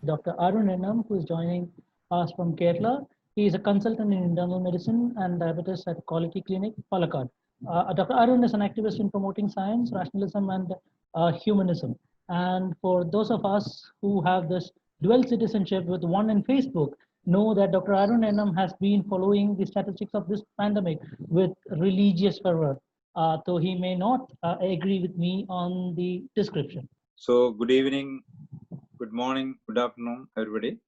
Dr. Arun Ennam, who is joining us from Kerala. He is a consultant in internal medicine and diabetes at Quality Clinic, Palakkad. Dr. Arun is an activist in promoting science, rationalism, and humanism. And for those of us who have this dual citizenship with one in Facebook, know that Dr. Arun Ennam has been following the statistics of this pandemic with religious fervor. Though he may not agree with me on the description. So, good evening, good morning, good afternoon, everybody.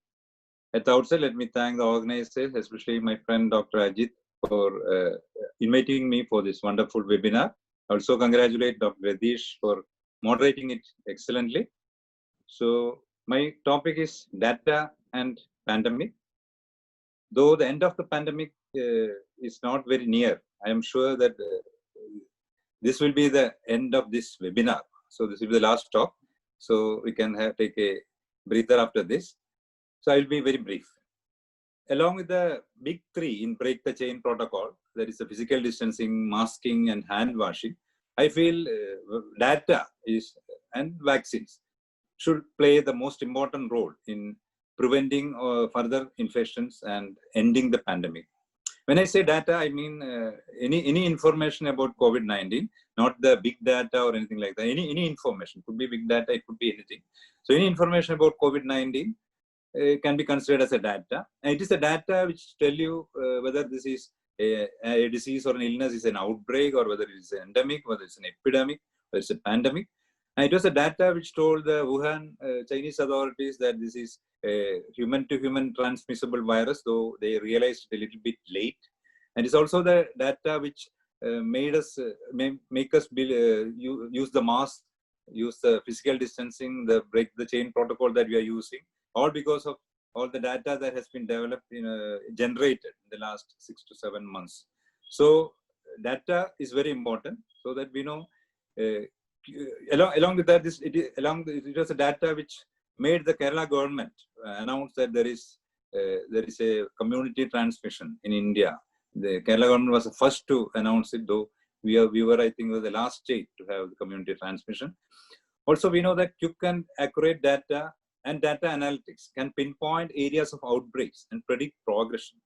At the outset, let me thank the organizers, especially my friend Dr. Ajit, for inviting me for this wonderful webinar. I also congratulate Dr. Radish for moderating it excellently. So, my topic is data and pandemic. Though the end of the pandemic is not very near, I am sure that this will be the end of this webinar. So, this will be the last talk. So, we can take a breather after this. So, I will be very brief. Along with the big three in break the chain protocol, that is the physical distancing, masking, and hand washing, I feel data and vaccines should play the most important role in preventing further infections and ending the pandemic. When I say data, I mean any information about COVID-19, not the big data or anything like that. Any information, could be big data, it could be anything. So any information about COVID-19 can be considered as a data. And it is a data which tell you whether this is a disease or an illness is an outbreak, or whether it is an endemic, whether it's an epidemic, whether it's a pandemic. And it was a data which told the Wuhan Chinese authorities that this is a human-to-human transmissible virus, though they realized it a little bit late. And it's also the data which made us make us use the mask, use the physical distancing, the break the chain protocol that we are using, all because of all the data that has been developed generated in the last 6 to 7 months. So data is very important, so that we know. Along with that, it was a data which made the Kerala government announce that there is a community transmission in India. The Kerala government was the first to announce it, though we were I think the last state to have the community transmission. Also, we know that quick and accurate data and data analytics can pinpoint areas of outbreaks and predict progression.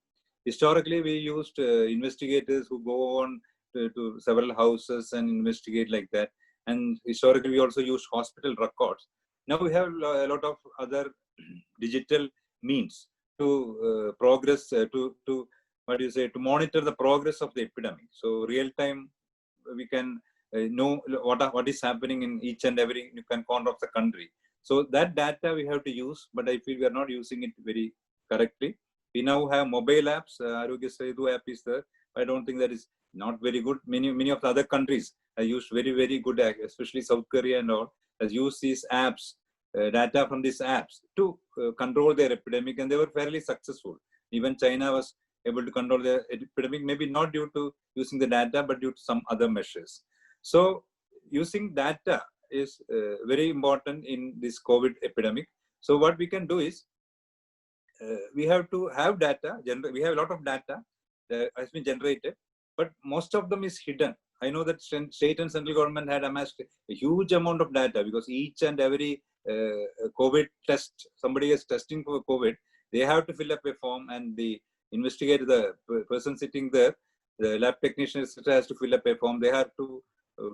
Historically, we used investigators who go on to several houses and investigate like that. And historically, we also used hospital records. Now we have a lot of other digital means to progress, to monitor the progress of the epidemic. So real time, we can know what is happening in each and every corner of the country. So that data we have to use, but I feel we are not using it very correctly. We now have mobile apps. Arogya Setu app is there. I don't think that is not very good. Many of the other countries have used very good, especially South Korea and all, has used these apps, data from these apps to control their epidemic, and they were fairly successful. Even China was able to control the epidemic, maybe not due to using the data, but due to some other measures. So using data is very important in this COVID epidemic. So what we can do is, we have to have data. We have a lot of data that has been generated, but most of them is hidden. I know that state and central government had amassed a huge amount of data, because each and every COVID test, somebody is testing for COVID, they have to fill up a form, and the investigator, the person sitting there, the lab technician, etc., has to fill up a form. They have to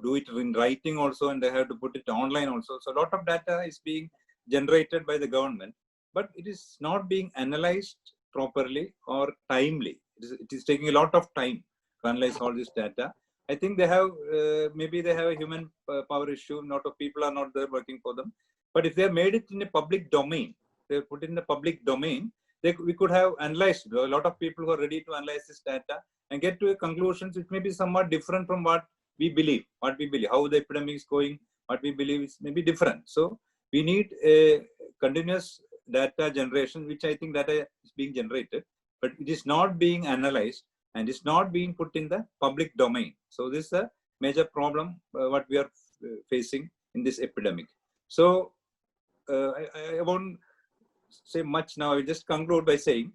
do it in writing also, and they have to put it online also. So a lot of data is being generated by the government, but it is not being analyzed properly or timely. It is taking a lot of time to analyze all this data. I think they have, maybe they have a human power issue. A lot of people are not there working for them. But if they have made it in a public domain, they put it in the public domain, we could have analyzed. There are a lot of people who are ready to analyze this data and get to a conclusions which may be somewhat different from what we believe, how the epidemic is going, what we believe is maybe different. So we need a continuous data generation, which I think data is being generated, but it is not being analyzed and it's not being put in the public domain. So this is a major problem what we are facing in this epidemic. So I won't say much now. I will just conclude by saying,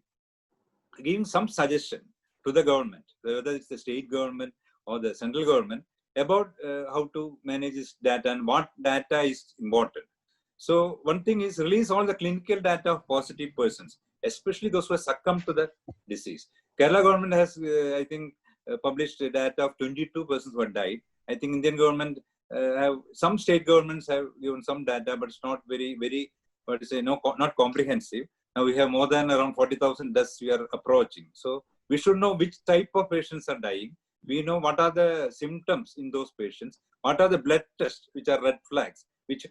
giving some suggestion to the government, whether it's the state government or the central government, about how to manage this data and what data is important. So one thing is release all the clinical data of positive persons, especially those who have succumbed to the disease. Kerala government has, I think, published data of 22 persons who have died. I think Indian government some state governments have given some data, but it's not very, what to say, not comprehensive. Now we have more than around 40,000 deaths we are approaching. So we should know which type of patients are dying. We know what are the symptoms in those patients. What are the blood tests which are red flags, which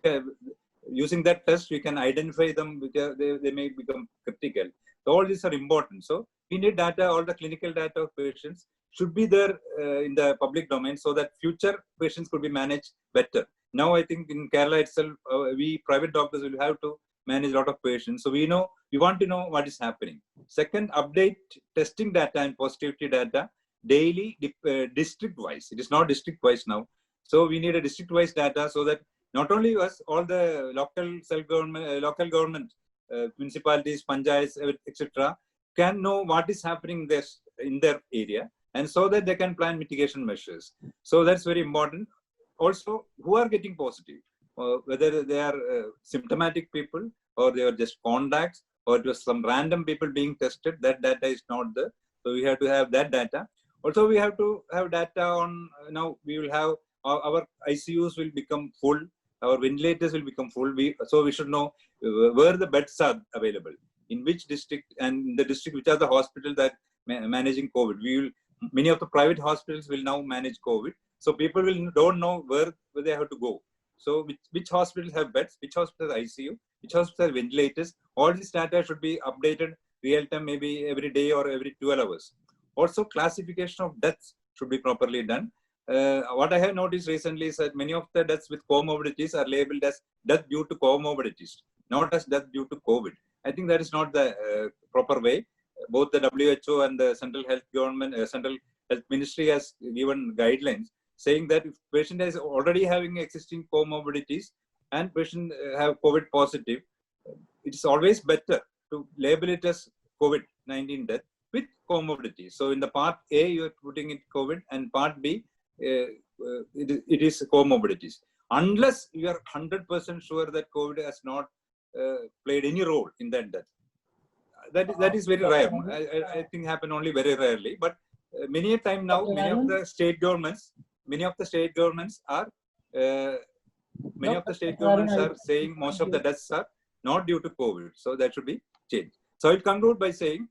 using that test we can identify them because they may become critical. So all these are important. So we need data, all the clinical data of patients should be there in the public domain so that future patients could be managed better. Now I think in Kerala itself, we private doctors will have to manage a lot of patients. So we want to know what is happening. Second, update testing data and positivity data daily, district-wise. It is not district-wise now. So we need a district-wise data so that not only us, all the local self-government, municipalities, panchayats, etc., can know what is happening in their area, and so that they can plan mitigation measures. So that's very important. Also, who are getting positive, whether they are symptomatic people or they are just contacts or it was some random people being tested, that data is not there. So we have to have that data. Also, we have to have data on, now we will have, our ICUs will become full, our ventilators will become full. So we should know where the beds are available, in which district, and in the district which are the hospitals that managing COVID. Many of the private hospitals will now manage COVID. So people don't know where they have to go. So which hospitals have beds, which hospitals have ICU, which hospitals have ventilators. All this data should be updated real time, maybe every day or every 12 hours. Also, classification of deaths should be properly done. What I have noticed recently is that many of the deaths with comorbidities are labeled as death due to comorbidities, not as death due to COVID. I think that is not the proper way. Both the WHO and the Central Health Ministry has given guidelines saying that if patient is already having existing comorbidities and patient have COVID positive, it is always better to label it as COVID-19 death with comorbidities. So in the part A, you are putting it COVID, and part B, it is comorbidities. Unless you are 100% sure that COVID has not played any role in that death. That is very rare. I think happen only very rarely. But many a time now, many of the state governments are saying most of the deaths are not due to COVID. So that should be changed. So I'll conclude by saying,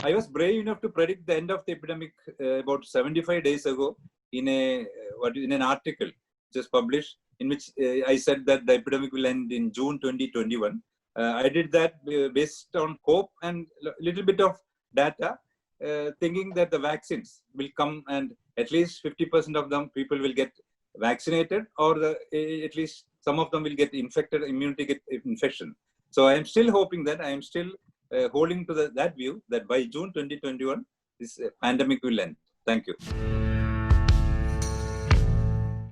I was brave enough to predict the end of the epidemic about 75 days ago in an article just published, in which I said that the epidemic will end in June 2021. I did that based on hope and a little bit of data, thinking that the vaccines will come and at least 50% of them people will get vaccinated, or at least some of them will get infected, immunity get infection. So I am still hoping that, I am still holding to that view that by June 2021, this pandemic will end. Thank you.